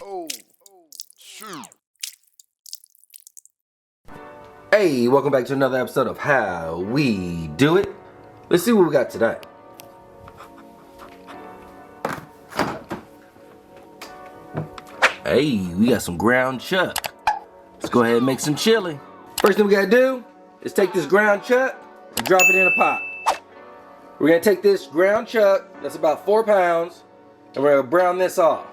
Oh, shoot. Hey, welcome back to another episode of How We Do It. Let's see what we got today. Hey, we got some ground chuck. Let's go ahead and make some chili. First thing we gotta do is take this ground chuck and drop it in a pot. We're gonna take this ground chuck, that's about 4 pounds, and we're gonna brown this off.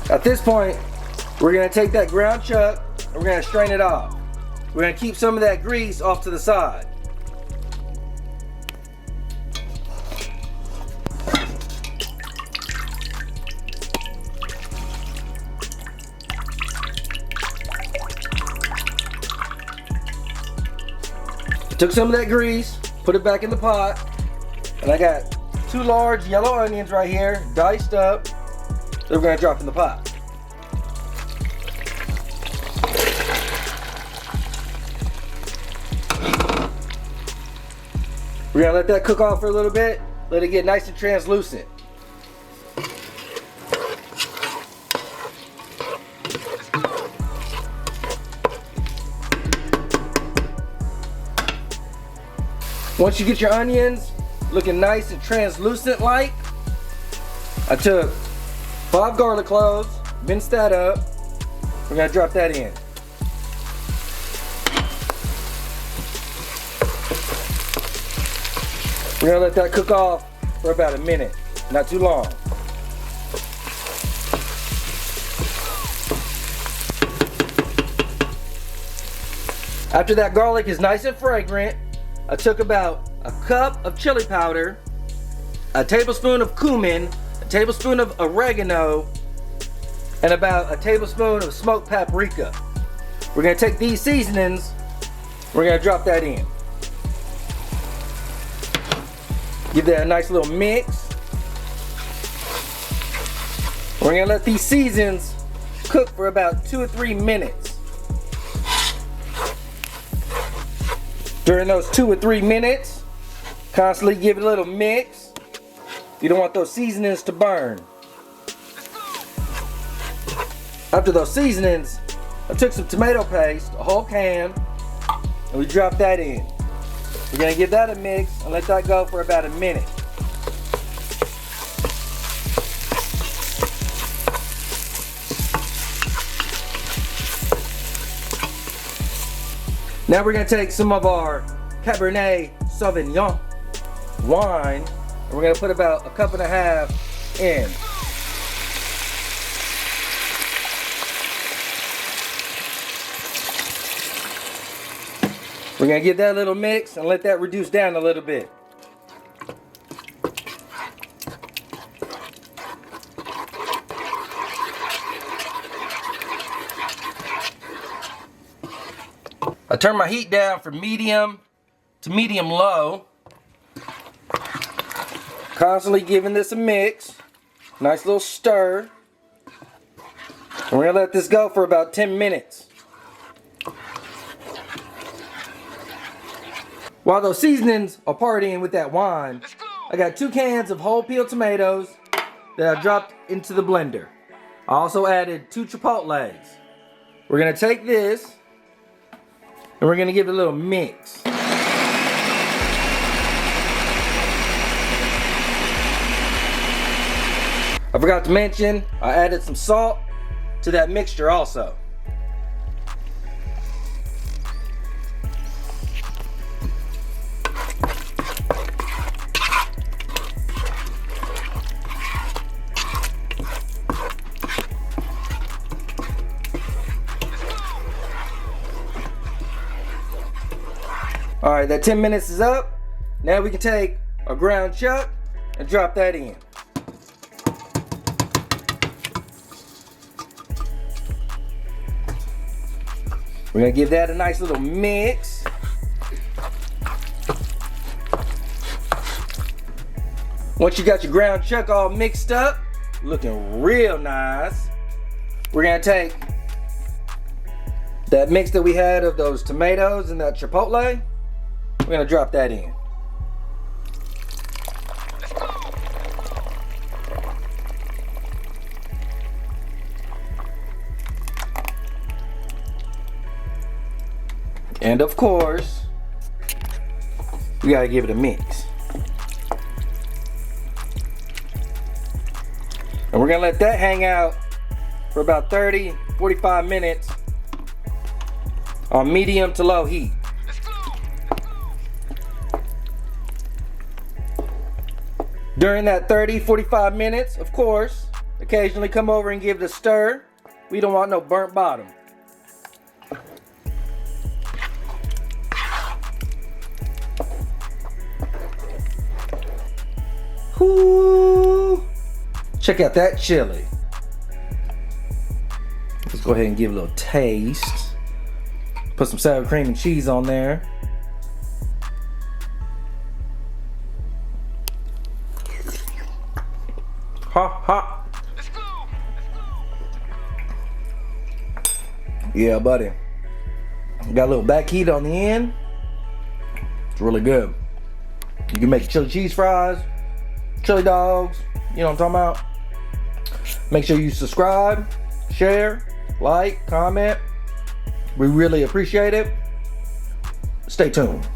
At this point, we're gonna take that ground chuck and we're gonna strain it off. We're gonna keep some of that grease off to the side. Took some of that grease, put it back in the pot, and I got 2 large yellow onions right here, diced up, that we're gonna drop in the pot. We're gonna let that cook off for a little bit, let it get nice and translucent. Once you get your onions looking nice and translucent like, I took 5 garlic cloves, minced that up. We're gonna drop that in. We're gonna let that cook off for about a minute, not too long. After that garlic is nice and fragrant, I took about a cup of chili powder, a tablespoon of cumin, a tablespoon of oregano, and about a tablespoon of smoked paprika. We're gonna take these seasonings, we're gonna drop that in. Give that a nice little mix. We're gonna let these seasonings cook for about 2 or 3 minutes. During those 2 or 3 minutes, constantly give it a little mix. You don't want those seasonings to burn. After those seasonings, I took some tomato paste, a whole can, and we dropped that in. We're gonna give that a mix and let that go for about a minute. Now we're gonna take some of our Cabernet Sauvignon wine, and we're gonna put about 1.5 cups in. We're gonna give that a little mix and let that reduce down a little bit. I turn my heat down from medium to medium low. Constantly giving this a mix. Nice little stir. And we're gonna let this go for about 10 minutes. While those seasonings are partying with that wine, I got 2 cans of whole peeled tomatoes that I dropped into the blender. I also added 2 chipotles. We're gonna take this and we're gonna give it a little mix. I forgot to mention, I added some salt to that mixture also. Alright, that 10 minutes is up. Now we can take a ground chuck and drop that in. We're gonna give that a nice little mix. Once you got your ground chuck all mixed up, looking real nice, we're gonna take that mix that we had of those tomatoes and that chipotle. We're gonna drop that in. And of course, we gotta give it a mix. And we're gonna let that hang out for about 30-45 minutes on medium to low heat. During that 30-45 minutes, of course, occasionally come over and give it a stir. We don't want no burnt bottom. Whoo! Check out that chili. Let's go ahead and give it a little taste. Put some sour cream and cheese on there. Ha ha. Yeah, buddy. Got a little back heat on the end. It's really good. You can make chili cheese fries, chili dogs, you know what I'm talking about. Make sure you subscribe, share, like, comment. We really appreciate it. Stay tuned.